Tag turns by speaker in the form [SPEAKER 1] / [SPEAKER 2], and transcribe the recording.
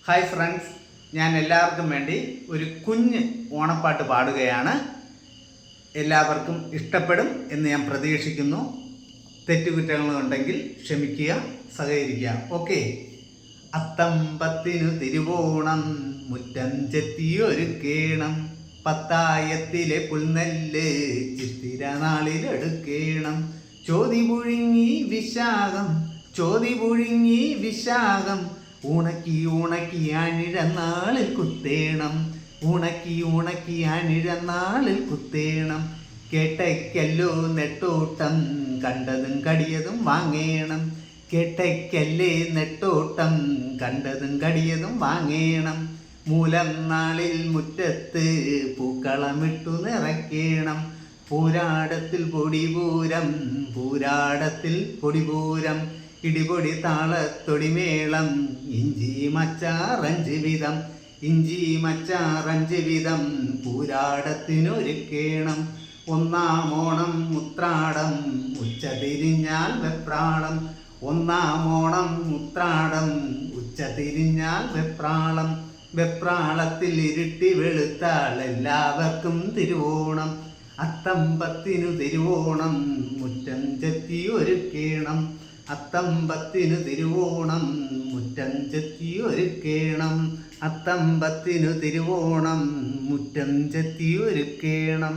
[SPEAKER 1] Hi friends, ഞാൻ എല്ലാവർക്കും വേണ്ടി ഒരു കുഞ്ഞ് ഓണപ്പാട്ട് പാടുകയാണ്. എല്ലാവർക്കും ഇഷ്ടപ്പെടും എന്ന് ഞാൻ പ്രതീക്ഷിക്കുന്നു. തെറ്റുകുറ്റങ്ങളുണ്ടെങ്കിൽ ക്ഷമിക്കുക, സഹകരിക്കുക. ഓക്കെ. അത്തമ്പത്തിനു തിരുവോണം, മുറ്റം ചെത്തിയൊരുക്കേണം, പത്തായത്തിലെ പുൽനെല്ല് ചിത്തിര നാളിലെടുക്കേണം. ചോതി പുഴുങ്ങി വിശാഖം, ഉണക്കി അണിഴനാളിൽ കുത്തേണം, ഉണക്കി അണിഴനാളിൽ കുത്തേണം. കേട്ടയ്ക്കല്ലോ നെട്ടോട്ടം, കണ്ടതും കടിയതും വാങ്ങേണം. കേട്ടയ്ക്കല്ലേ നെട്ടോട്ടം, കണ്ടതും കടിയതും വാങ്ങേണം. മൂലം നാളിൽ മുറ്റത്ത് പൂക്കളമിട്ടു നിറയ്ക്കേണം. പൂരാടത്തിൽ പൊടിപൂരം, ഇടിപൊടി താളത്തൊടിമേളം, ഇഞ്ചി മച്ചാറഞ്ച് വിധം പൂരാടത്തിനൊരുക്കേണം. ഒന്നാം ഓണം ഉത്രാടം, ഉച്ച തിരിഞ്ഞാൽ വെപ്രാളം. വെപ്രാളത്തിൽ ഇരുട്ടി വെളുത്താൾ എല്ലാവർക്കും തിരുവോണം. അത്തമ്പത്തിനു തിരുവോണം, മുറ്റം ചെത്തിയൊരുക്കേണം. അത്തമ്പത്തിനു തിരുവോണം, മുറ്റം ചെത്തിയൊരുക്കേണം. അത്തമ്പത്തിനു തിരുവോണം, മുറ്റം ചെത്തിയൊരുക്കേണം.